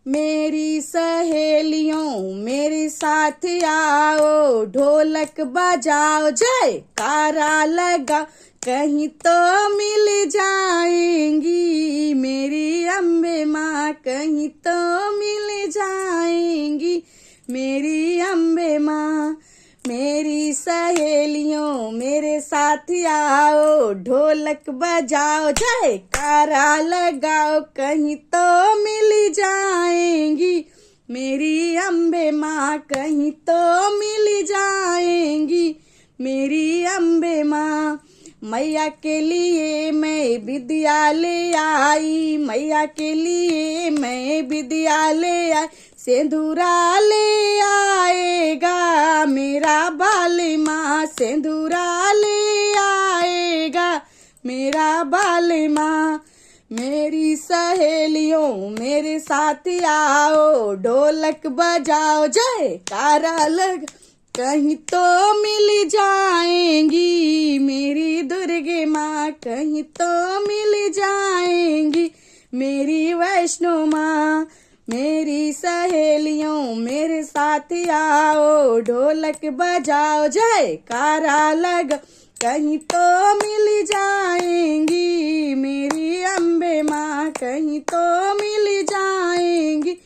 मेरी सहेलियों मेरे साथ आओ, ढोलक बजाओ जयकारा लगाओ, कहीं तो मिल जाएंगी मेरी अम्बे माँ, कहीं तो मिल जाएंगी मेरी अम्बे माँ। मेरी सहेलियों मेरे साथ आओ, ढोलक बजाओ जयकारा लगाओ, कहीं तो मिल जाएंगी मेरी अम्बे माँ, कहीं तो मिल जाएंगी मेरी अम्बे माँ। मैया के लिए मैं विद्यालय आई, मैया के लिए मैं विद्यालय आई, सिंदूरा ले आएगा मेरा बाल माँ, सिंदूरा ले आएगा मेरा बाल माँ। मेरी सहेलियों मेरे साथ आओ, ढोलक बजाओ जयकारा लग, कहीं तो मिल जाएंगी मेरी दुर्गे माँ, कहीं तो मिल जाएंगी मेरी वैष्णो माँ। मेरी सहेलियों मेरे साथ आओ, ढोलक बजाओ जयकारा लग, कहीं तो मिल जाएंगी मेरी अम्बे माँ, कहीं तो मिल जाएंगी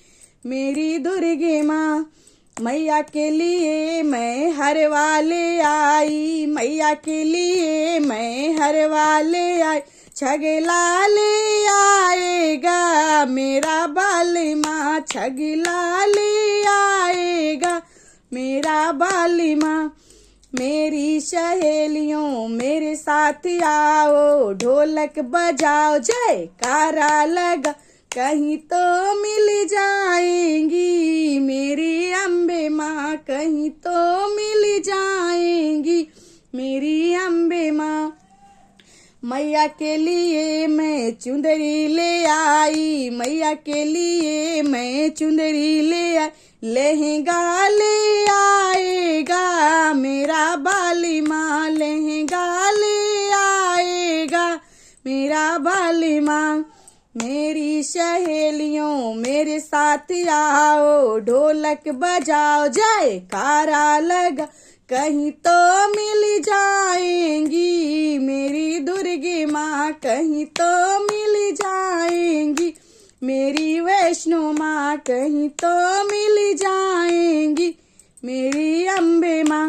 मेरी दुर्गे माँ। मैया के लिए मैं हर वाले आई, मैया के लिए मैं हर वाले आई, छगला ले आएगा मेरा बाल माँ, छगला ले आएगा मेरा बाल माँ। मेरी सहेलियों मेरे साथ आओ, ढोलक बजाओ जयकारा लगा, कहीं तो मिल जाएंगी मेरी अम्बे माँ, कहीं तो मिल जाएंगी मेरी अम्बे माँ। मैया के लिए मैं चुंदरी ले आई, मैया के लिए मैं चुंदरी ले आई, लहंगा ले आएगा मेरा बाली माँ, लहंगा ले आएगा मेरा बाली माँ। मेरी सहेलियों मेरे साथ आओ, ढोलक बजाओ जयकारा लगा, कहीं तो मिल जाएंगी मेरी दुर्गे माँ, कहीं तो मिल जाएंगी मेरी वैष्णो माँ, कहीं तो मिल जाएंगी मेरी अम्बे माँ।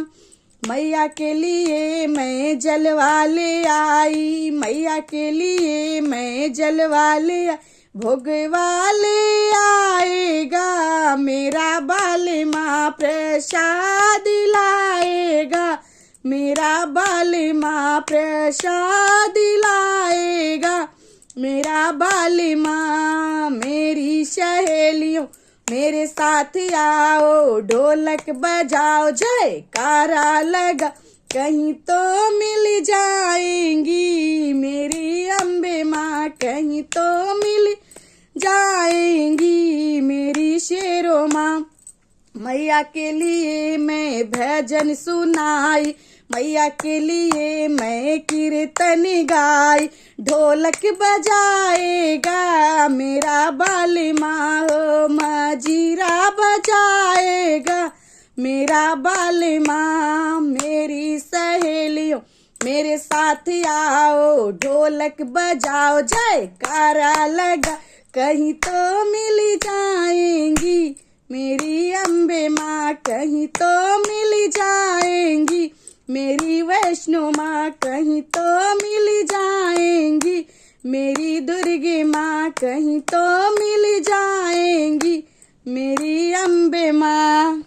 मैया के लिए मैं जलवा ले आई, मैया के लिए मैं जलवा ले आई, भोगवा ले आएगा मेरा बाल माँ, प्रसाद लाएगा मेरा बाल माँ, प्रसाद लाएगा मेरा बाल माँ। मेरी सहेलियों मेरे साथ आओ, ढोलक बजाओ जयकारा लगा, कहीं तो मिल जाएंगी मेरी अम्बे माँ, कहीं तो मिल जाएंगी मेरी शेरो माँ। मैया के लिए मैं भजन सुनाई, मैया के लिए मैं कीर्तन गाई, ढोलक बजाएगा मेरा बाल माँ, हो मजीरा बजाएगा मेरा बाल माँ। मेरी सहेलियों मेरे साथ आओ, ढोलक बजाओ जयकारा लगा, कहीं तो मिल जाएंगी मेरी अम्बे माँ, कहीं तो मिल जाएंगी मेरी वैष्णो माँ, कहीं तो मिल जाएंगी मेरी दुर्गे माँ, कहीं तो मिल जाएंगी मेरी अम्बे माँ।